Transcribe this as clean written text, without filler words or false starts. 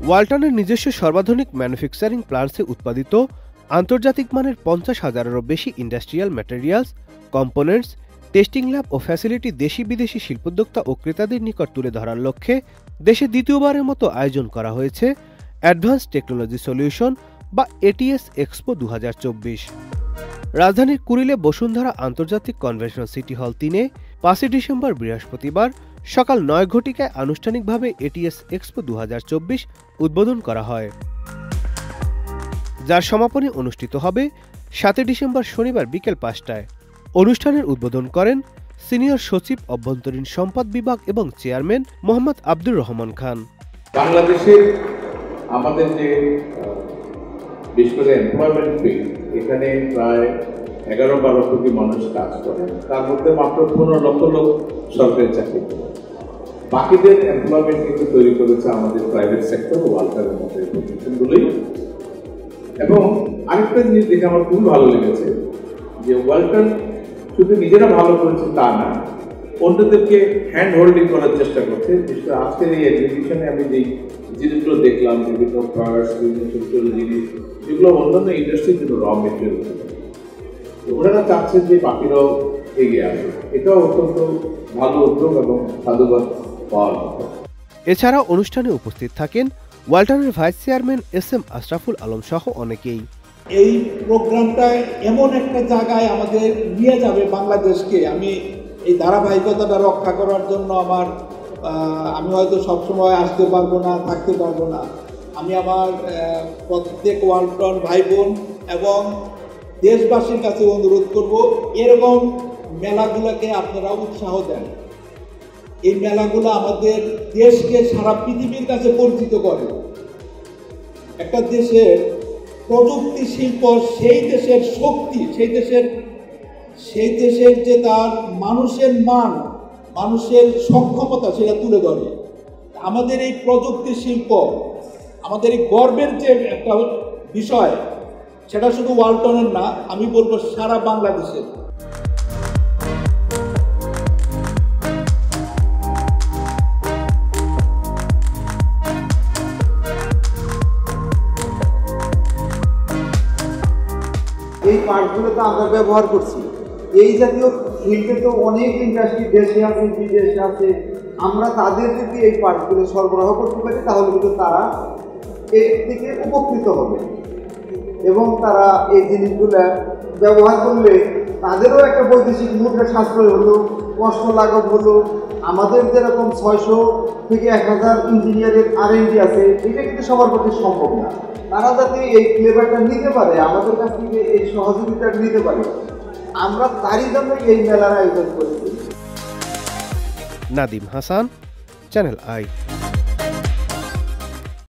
ওয়ালটনের নিজস্ব সর্বাধুনিক ম্যানুফ্যাকচারিং প্ল্যান্টসে উৎপাদিত আন্তর্জাতিক মানের 50,000-এরও বেশি industrial materials, components, testing lab ও ফ্যাসিলিটি দেশি বিদেশি শিল্পোদ্যোক্তা ও ক্রেতাদের নিকট তুলে ধরার লক্ষ্যে দেশে দ্বিতীয়বারের মতো আয়োজন করা হয়েছে অ্যাডভান্স টেকনোলজি সলিউশন বা এটিএস এক্সপো 2024। রাজধানীর কুড়িলে বসুন্ধরা আন্তর্জাতিক কনভেনশন সিটি হল 3-এ 5 ডিসেম্বর বৃহস্পতিবার সকাল 9 ঘটিকায় আনুষ্ঠানিকভাবে এটিএস এক্সপো 2024 উদ্বোধন করা হয়, যার সমাপনী অনুষ্ঠিত হবে 7 ডিসেম্বর শনিবার বিকেল 5টায়। অনুষ্ঠানের উদ্বোধন করেন সিনিয়র সচিব অভ্যন্তরীণ সম্পদ বিভাগ এবং চেয়ারম্যান মোহাম্মদ আব্দুর রহমান খান। বাংলাদেশের আমাদের যে বিশেষ করে এমপ্লয়মেন্ট ফিল্ড, এখানে প্রায় 11-12 কোটি মানুষ কাজ করে, তার মধ্যে মাত্র 15 লক্ষ লোক সরকারি চাকরি করে। বাকিদের এমপ্লয়মেন্ট কিন্তু তৈরি করেছে আমাদের প্রাইভেট সেক্টর ও ওয়ালটনের মতো প্রতিষ্ঠানগুলোই। এবং আরেকটা জিনিস দেখে আমার খুব ভালো লেগেছে যে ওয়ালটন শুধু নিজেরা ভালো করেছে তা না, অন্যদেরকে হ্যান্ড হোল্ডিং করার চেষ্টা করছে। বিশেষ করে আজকের এই এক্সিবিশনে আমি যেই জিনিসগুলো দেখলাম, বিভিন্ন পার্টস, বিভিন্ন ছোট জিনিস, যেগুলো অন্যান্য ইন্ডাস্ট্রির জন্য র মেটেরিয়াল, ওনারা চাচ্ছেন যে বাকিরাও এগিয়ে আসে। এটাও অত্যন্ত ভালো উদ্যোগ এবং সাধুবাদ পাওয়ার মতো। এছাড়া অনুষ্ঠানে উপস্থিত থাকেন ওয়ালটনের vice chairman S M. Ashraful Alam সহ অনেকেই। এই প্রোগ্রামটায় এমন একটা জায়গায় আমাদের নিয়ে যাবে বাংলাদেশকে। আমি এই ধারাবাহিকতাটা রক্ষা করার জন্য আমি হয়তো সবসময় আসতে পারবো না, থাকতে পারবো না। আমি আমার প্রত্যেক ওয়ালটন ভাই বোন এবং দেশবাসীর কাছে অনুরোধ করব, এরকম মেলাগুলোকে আপনারা উৎসাহ দেন। এই মেলাগুলো আমাদের দেশকে সারা পৃথিবীর কাছে পরিচিত করে। একটা দেশের প্রযুক্তি শিল্প সেই দেশের শক্তি, সেই দেশের যে তার মানুষের মান, মানুষের সক্ষমতা, সেটা তুলে ধরে। আমাদের এই প্রযুক্তি শিল্প, আমাদের এই গর্বের যে একটা বিষয়, সেটা শুধু ওয়ালটনের না, আমি বলবো সারা বাংলাদেশের। এই পার্টগুলো তো আমরা ব্যবহার করছি। এই জাতীয় ফিল্ডে তো অনেক ইন্ডাস্ট্রি দেশে আছে, বিদেশে আছে। আমরা তাদের যদি এই পার্টগুলো সরবরাহ করতে পারি, তাহলে কিন্তু তারা এর থেকে উপকৃত হবে এবং তারা এই জিনিসগুলো ব্যবহার করলে তাদেরও একটা বৈদেশিক মুদ্রা সাশ্রয় হলো, কষ্ট লাঘব হলো। আমাদের যেরকম 600 থেকে 1000 ইঞ্জিনিয়ারের R&D আছে, এটা কিন্তু সবার পক্ষে সম্ভব না। তারা যাতে এই ফ্লেভারটা নিতে পারে, আমাদের কাছ থেকে এই সহযোগিতা নিতে পারে, আমরা তারই জন্য এই মেলার আয়োজন করেছি। Nadim Hasan, Channel I.